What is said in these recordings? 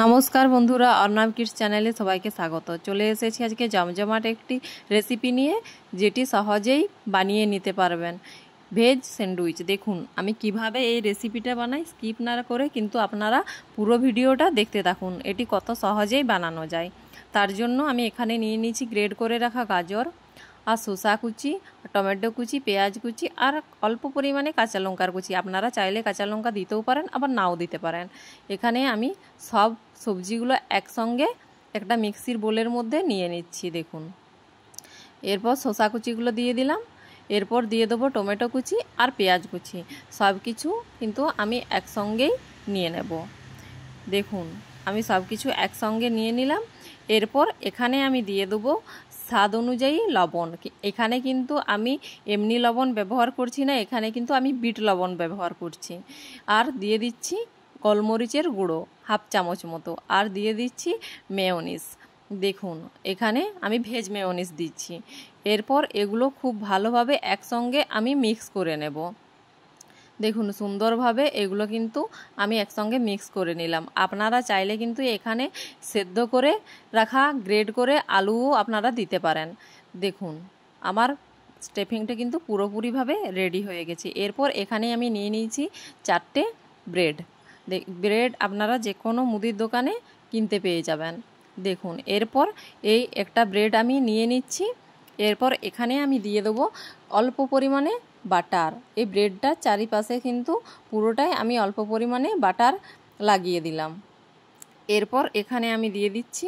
নমস্কার বন্ধুরা, অর্ণব কিডস চ্যানেলে সবাইকে স্বাগত। চলে এসেছি আজকে জমজমাট একটি রেসিপি নিয়ে, যেটি সহজেই বানিয়ে নিতে পারবেন। Veg sandwich. দেখুন আমি কিভাবে এই রেসিপিটা বানাই, স্কিপ না করে কিন্তু আপনারা পুরো ভিডিওটা দেখতে থাকুন। এটি কত সহজেই বানানো যায়। তার জন্য আমি এখানে নিয়ে নিয়েছি গ্রেড করে রাখা গাজর আর শসা কুচি, টমেটো কুচি, পেঁয়াজ কুচি আর অল্প পরিমাণে কাঁচা লঙ্কার কুচি। আপনারা চাইলে কাঁচা লঙ্কা দিতেও পারেন, আবার নাও দিতে পারেন। এখানে আমি সব সবজিগুলো একসঙ্গে একটা মিক্সির বোলের মধ্যে নিয়ে নিচ্ছি। দেখুন, এরপর শসা কুচিগুলো দিয়ে দিলাম, এরপর দিয়ে দেবো টমেটো কুচি আর পেঁয়াজ কুচি। সব কিছু কিন্তু আমি একসঙ্গেই নিয়ে নেব। দেখুন আমি সব কিছু একসঙ্গে নিয়ে নিলাম। এরপর এখানে আমি দিয়ে দেবো স্বাদ অনুযায়ী লবণ। এখানে কিন্তু আমি এমনি লবণ ব্যবহার করছি না, এখানে কিন্তু আমি বিট লবণ ব্যবহার করছি। আর দিয়ে দিচ্ছি গোলমরিচের গুঁড়ো হাফ চামচ মতো, আর দিয়ে দিচ্ছি মেয়োনিজ। দেখুন এখানে আমি ভেজ মেয়োনিজ দিচ্ছি। এরপর এগুলো খুব ভালোভাবে একসঙ্গে আমি মিক্স করে নেব। দেখুন সুন্দরভাবে এগুলো কিন্তু আমি একসঙ্গে মিক্স করে নিলাম। আপনারা চাইলে কিন্তু এখানে সেদ্ধ করে রাখা গ্রেড করে আলুও আপনারা দিতে পারেন। দেখুন আমার স্টাফিংটা কিন্তু পুরোপুরিভাবে রেডি হয়ে গেছে। এরপর এখানে আমি নিয়ে নিয়েছি 4টে ব্রেড। ব্রেড আপনারা যে কোনো মুদির দোকানে কিনতে পেয়ে যাবেন। দেখুন এরপর এই একটা ব্রেড আমি নিয়ে নিচ্ছি। এরপর এখানে আমি দিয়ে দেবো অল্প পরিমাণে বাটার। এই ব্রেডটার চারিপাশে কিন্তু পুরোটাই আমি অল্প পরিমাণে বাটার লাগিয়ে দিলাম। এরপর এখানে আমি দিয়ে দিচ্ছি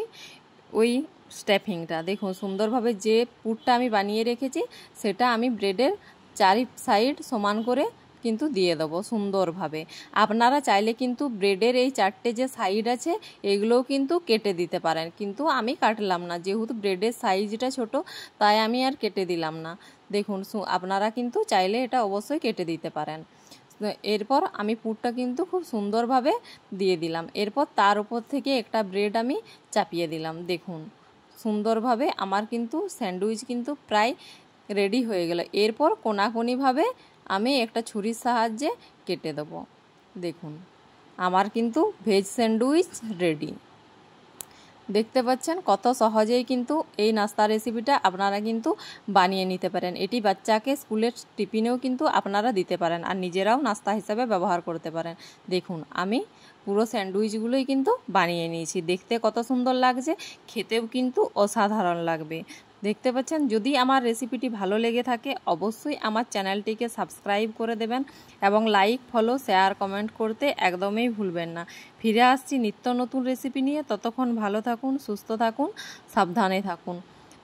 ওই স্টাফিংটা। দেখুন সুন্দরভাবে যে পুরটা আমি বানিয়ে রেখেছি সেটা আমি ব্রেডের চারি সাইড সমান করে কিন্তু দিয়ে দেবো সুন্দরভাবে। আপনারা চাইলে কিন্তু ব্রেডের এই 4টে যে সাইড আছে এগুলোও কিন্তু কেটে দিতে পারেন, কিন্তু আমি কাটলাম না, যেহেতু ব্রেডের সাইজটা ছোট তাই আমি আর কেটে দিলাম না। দেখুন আপনারা কিন্তু চাইলে এটা অবশ্যই কেটে দিতে পারেন। এরপর আমি পুরটা কিন্তু খুব সুন্দরভাবে দিয়ে দিলাম। এরপর তার উপর থেকে একটা ব্রেড আমি চাপিয়ে দিলাম। দেখুন সুন্দরভাবে আমার কিন্তু স্যান্ডউইচ কিন্তু প্রায় রেডি হয়ে গেল। এরপর কোনাকুনিভাবে আমি একটা ছুরির সাহায্যে কেটে দেব। দেখুন আমার কিন্তু ভেজ স্যান্ডউইচ রেডি। দেখতে পাচ্ছেন কত সহজেই কিন্তু এই নাস্তা রেসিপিটা আপনারা কিন্তু বানিয়ে নিতে পারেন। এটি বাচ্চাকে স্কুলের টিফিনেও কিন্তু আপনারা দিতে পারেন, আর নিজেরাও নাস্তা হিসাবে ব্যবহার করতে পারেন। দেখুন আমি পুরো স্যান্ডউইচগুলোই কিন্তু বানিয়ে নিয়েছি। দেখতে কত সুন্দর লাগছে, খেতেও কিন্তু অসাধারণ লাগবে। দেখতে পাচ্ছেন, যদি আমার রেসিপিটি ভালো লেগে থাকে অবশ্যই আমার চ্যানেলটিকে সাবস্ক্রাইব করে দেবেন এবং লাইক, ফলো, শেয়ার, কমেন্ট করতে একদমই ভুলবেন না। ফিরে আসছি নিত্য নতুন রেসিপি নিয়ে। ততক্ষণ ভালো থাকুন, সুস্থ থাকুন, সাবধানে থাকুন।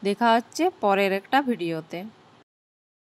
দেখা হচ্ছে পরের একটা ভিডিওতে।